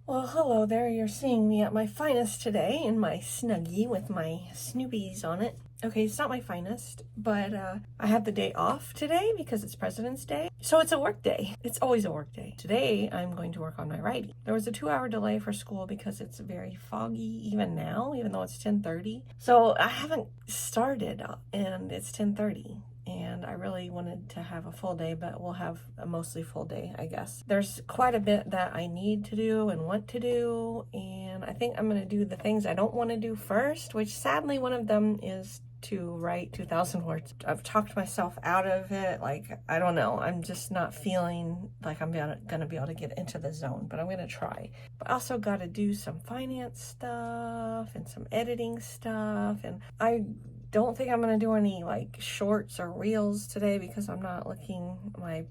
Well, hello there. You're seeing me at my finest today in my Snuggie with my Snoopies on it. Okay, it's not my finest, but I have the day off today because it's President's Day. So it's a work day. It's always a work day. Today, I'm going to work on my writing. There was a 2-hour delay for school because it's very foggy even now, even though it's 10:30. So I haven't started and it's 10:30. And I really wanted to have a full day, but we'll have a mostly full day, I guess. There's quite a bit that I need to do and want to do, and I think I'm going to do the things I don't want to do first, which sadly one of them is to write 2,000 words. I've talked myself out of it. Like, I don't know. I'm just not feeling like I'm going to be able to get into the zone, but I'm going to try. But I also got to do some finance stuff and some editing stuff, and I don't think I'm going to do any like shorts or reels today because I'm not looking my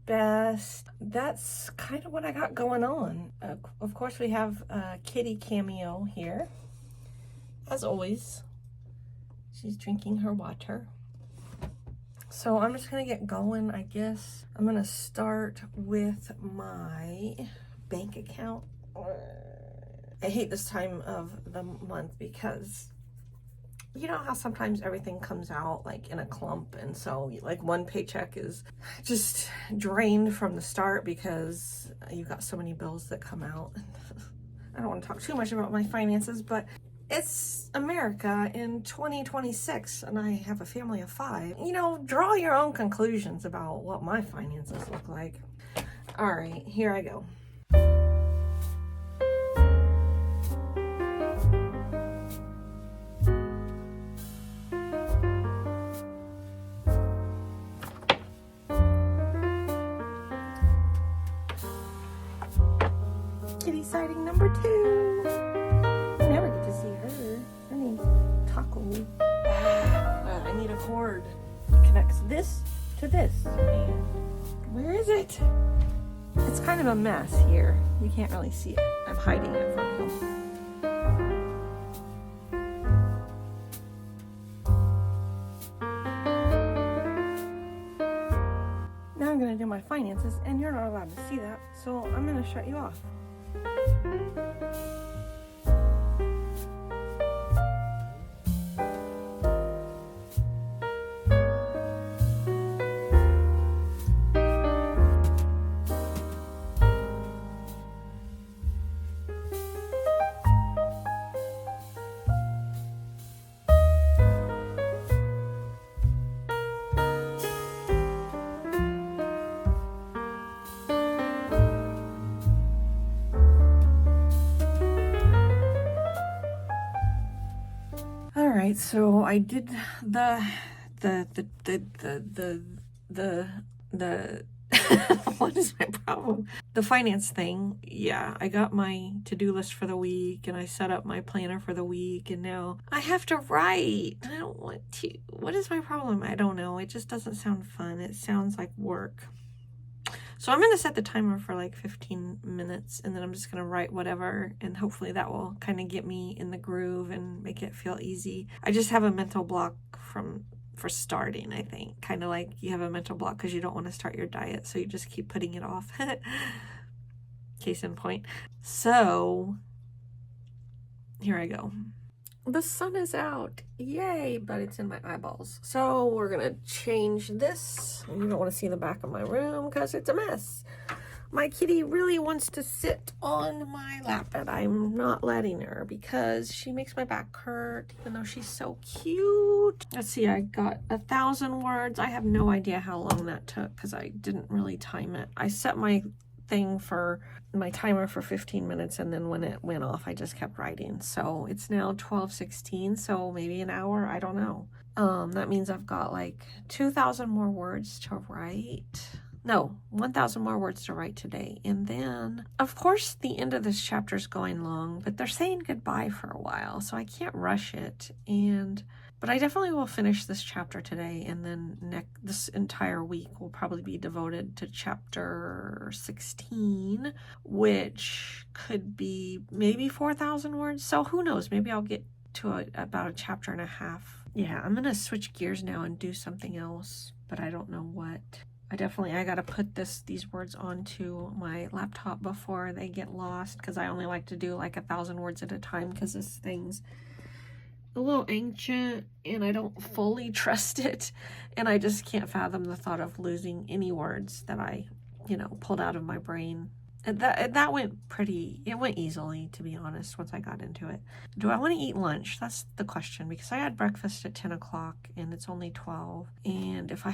best. That's kind of what I got going on. Of course, we have a kitty cameo here. As always, she's drinking her water. So I'm just going to get going, I guess. I'm going to start with my bank account. I hate this time of the month because you know how sometimes everything comes out like in a clump, and so like one paycheck is just drained from the start because you've got so many bills that come out. I don't want to talk too much about my finances, but it's America in 2026 and I have a family of 5. You know, draw your own conclusions about what my finances look like. All right, here I go. Kitty sighting number 2. I never get to see her. Her name's Taco. I need a cord that connects this to this. And where is it? It's kind of a mess here. You can't really see it. I'm hiding it from him. Now I'm going to do my finances, and you're not allowed to see that, so I'm going to shut you off. Alright, so I did the what is my problem? The finance thing. Yeah, I got my to-do list for the week and I set up my planner for the week, and now I have to write. I don't want to. What is my problem? I don't know. It just doesn't sound fun. It sounds like work. So I'm going to set the timer for like 15 minutes, and then I'm just going to write whatever, and hopefully that will kind of get me in the groove and make it feel easy. I just have a mental block for starting, I think. Kind of like you have a mental block because you don't want to start your diet, so you just keep putting it off. Case in point. So here I go. The sun is out, yay, but it's in my eyeballs. So we're gonna change this. You don't want to see the back of my room because it's a mess. My kitty really wants to sit on my lap, but I'm not letting her because she makes my back hurt, even though she's so cute. Let's see, I got 1,000 words. I have no idea how long that took because I didn't really time it. I set my timer for 15 minutes, and then when it went off I just kept writing. So it's now 12:16, so maybe an hour, I don't know. That means I've got like 2,000 more words to write. No, 1,000 more words to write today. And then, of course, the end of this chapter is going long, but they're saying goodbye for a while, so I can't rush it. But I definitely will finish this chapter today, and then this entire week will probably be devoted to chapter 16, which could be maybe 4,000 words. So who knows? Maybe I'll get to about a chapter and a half. Yeah, I'm going to switch gears now and do something else, but I don't know what. I gotta put these words onto my laptop before they get lost, because I only like to do like 1,000 words at a time, because this thing's a little ancient and I don't fully trust it, and I just can't fathom the thought of losing any words that I, pulled out of my brain. And that went easily, to be honest, once I got into it. Do I want to eat lunch? That's the question, because I had breakfast at 10 o'clock and it's only 12. And if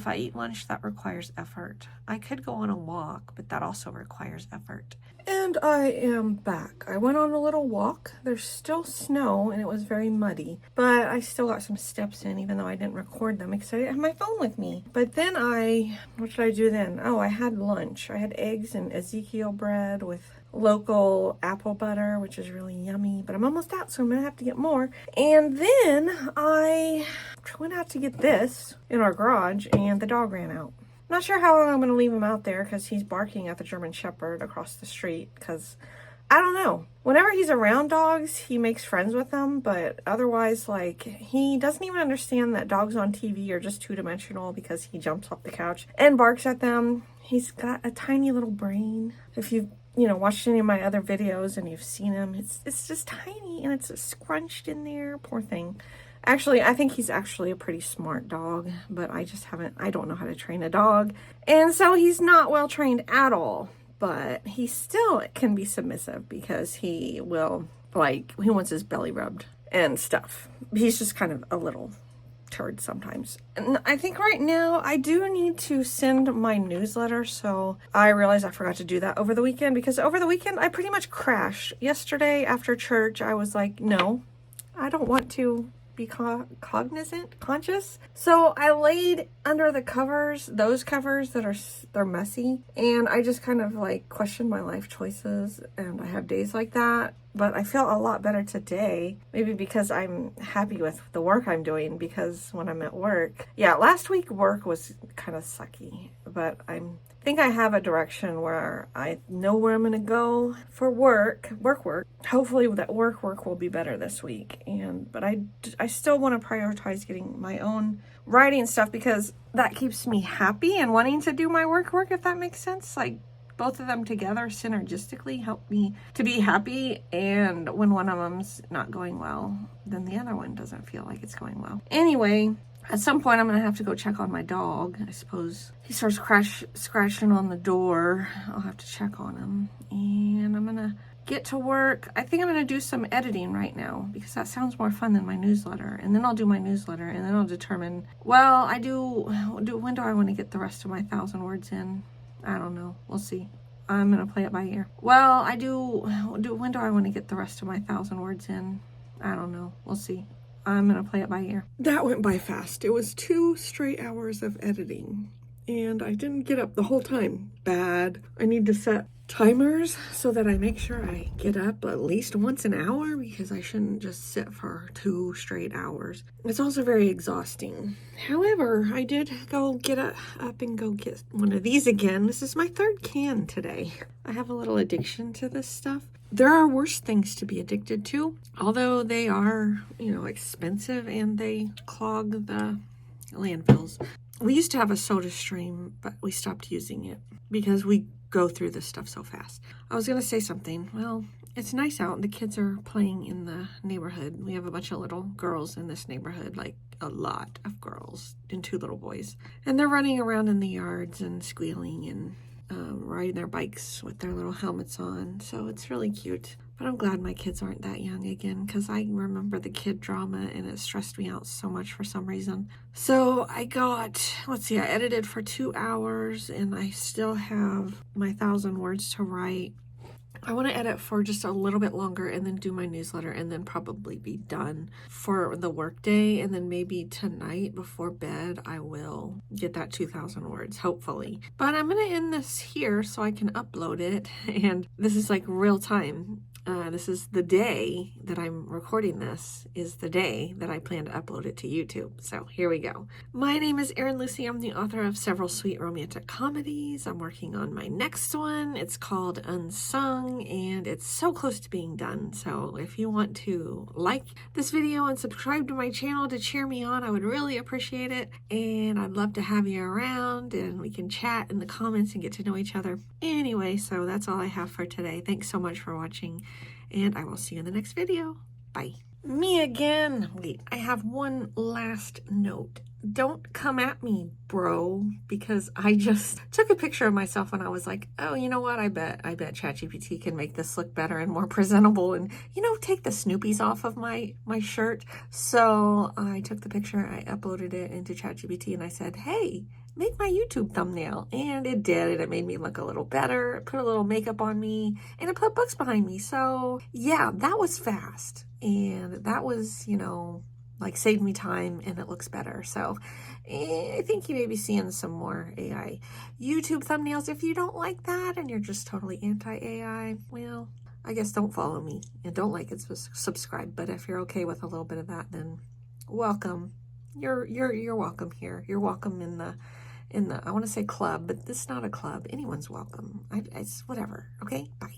I eat lunch, that requires effort. I could go on a walk, but that also requires effort. And I am back. I went on a little walk. There's still snow and it was very muddy, but I still got some steps in, even though I didn't record them because I didn't have my phone with me. But then what did I do then? Oh, I had lunch. I had eggs and Ezekiel bread with local apple butter, which is really yummy, but I'm almost out, so I'm gonna have to get more. And then I went out to get this in our garage and the dog ran out. Not sure how long I'm going to leave him out there, because he's barking at the German Shepherd across the street, because I don't know. Whenever he's around dogs, he makes friends with them, but otherwise, he doesn't even understand that dogs on TV are just two-dimensional, because he jumps off the couch and barks at them. He's got a tiny little brain. If you've watched any of my other videos and you've seen him, it's just tiny and it's scrunched in there. Poor thing. Actually, I think he's actually a pretty smart dog, but I don't know how to train a dog. And so he's not well trained at all, but he still can be submissive, because he will, he wants his belly rubbed and stuff. He's just kind of a little turd sometimes. And I think right now I do need to send my newsletter, so I realized I forgot to do that over the weekend, because over the weekend I pretty much crashed. Yesterday after church, I was like, no, I don't want to be conscious. So I laid under the covers, those covers they're messy, and I just kind of questioned my life choices, and I have days like that. But I feel a lot better today, maybe because I'm happy with the work I'm doing, because when I'm at work, last week work was kind of sucky, but I think I have a direction where I know where I'm going to go for work. Hopefully that work will be better this week. But I still want to prioritize getting my own writing stuff, because that keeps me happy and wanting to do my work, if that makes sense. Both of them together synergistically help me to be happy, and when one of them's not going well, then the other one doesn't feel like it's going well. Anyway, at some point I'm going to have to go check on my dog. I suppose he starts scratching on the door. I'll have to check on him, and I'm going to get to work. I think I'm going to do some editing right now, because that sounds more fun than my newsletter. And then I'll do my newsletter, and then I'll determine, when do I want to get the rest of my 1,000 words in? I don't know. We'll see. I'm going to play it by ear. When do I want to get the rest of my 1,000 words in? I don't know. We'll see. I'm going to play it by ear. That went by fast. It was 2 straight hours of editing, and I didn't get up the whole time. Bad. I need to set timers so that I make sure I get up at least once an hour, because I shouldn't just sit for 2 straight hours. It's also very exhausting. However, I did go get up and go get one of these again. This is my 3rd can today. I have a little addiction to this stuff. There are worse things to be addicted to, although they are, expensive and they clog the landfills. We used to have a Soda Stream, but we stopped using it because we go through this stuff so fast. I was going to say something. Well, it's nice out. The kids are playing in the neighborhood. We have a bunch of little girls in this neighborhood, a lot of girls and 2 little boys. And they're running around in the yards and squealing and riding their bikes with their little helmets on. So it's really cute. But I'm glad my kids aren't that young again, because I remember the kid drama and it stressed me out so much for some reason. So I edited for 2 hours and I still have my 1,000 words to write. I want to edit for just a little bit longer and then do my newsletter, and then probably be done for the workday. And then maybe tonight before bed, I will get that 2,000 words, hopefully. But I'm going to end this here so I can upload it. And this is real time. This is the day that I'm recording this, is the day that I plan to upload it to YouTube. So here we go. My name is Erin Lucy. I'm the author of several sweet romantic comedies. I'm working on my next one. It's called Unsung, and it's so close to being done. So if you want to like this video and subscribe to my channel to cheer me on, I would really appreciate it. And I'd love to have you around, and we can chat in the comments and get to know each other. Anyway, so that's all I have for today. Thanks so much for watching, and I will see you in the next video. Bye. Me again. Wait, I have one last note. Don't come at me, bro, because I just took a picture of myself and I was like, oh, you know what? I bet ChatGPT can make this look better and more presentable and, you know, take the Snoopies off of my shirt. So I took the picture, I uploaded it into ChatGPT, and I said, hey, make my YouTube thumbnail. And it did, and it made me look a little better. It put a little makeup on me, and it put books behind me. So yeah, that was fast. And that was, you know, like saved me time, and it looks better. So I think you may be seeing some more AI YouTube thumbnails. If you don't like that and you're just totally anti-AI, well, I guess don't follow me and don't like and subscribe. But if you're okay with a little bit of that, then welcome. You're welcome here. You're welcome in the I want to say club, but this is not a club. Anyone's welcome. It's whatever. Okay, bye.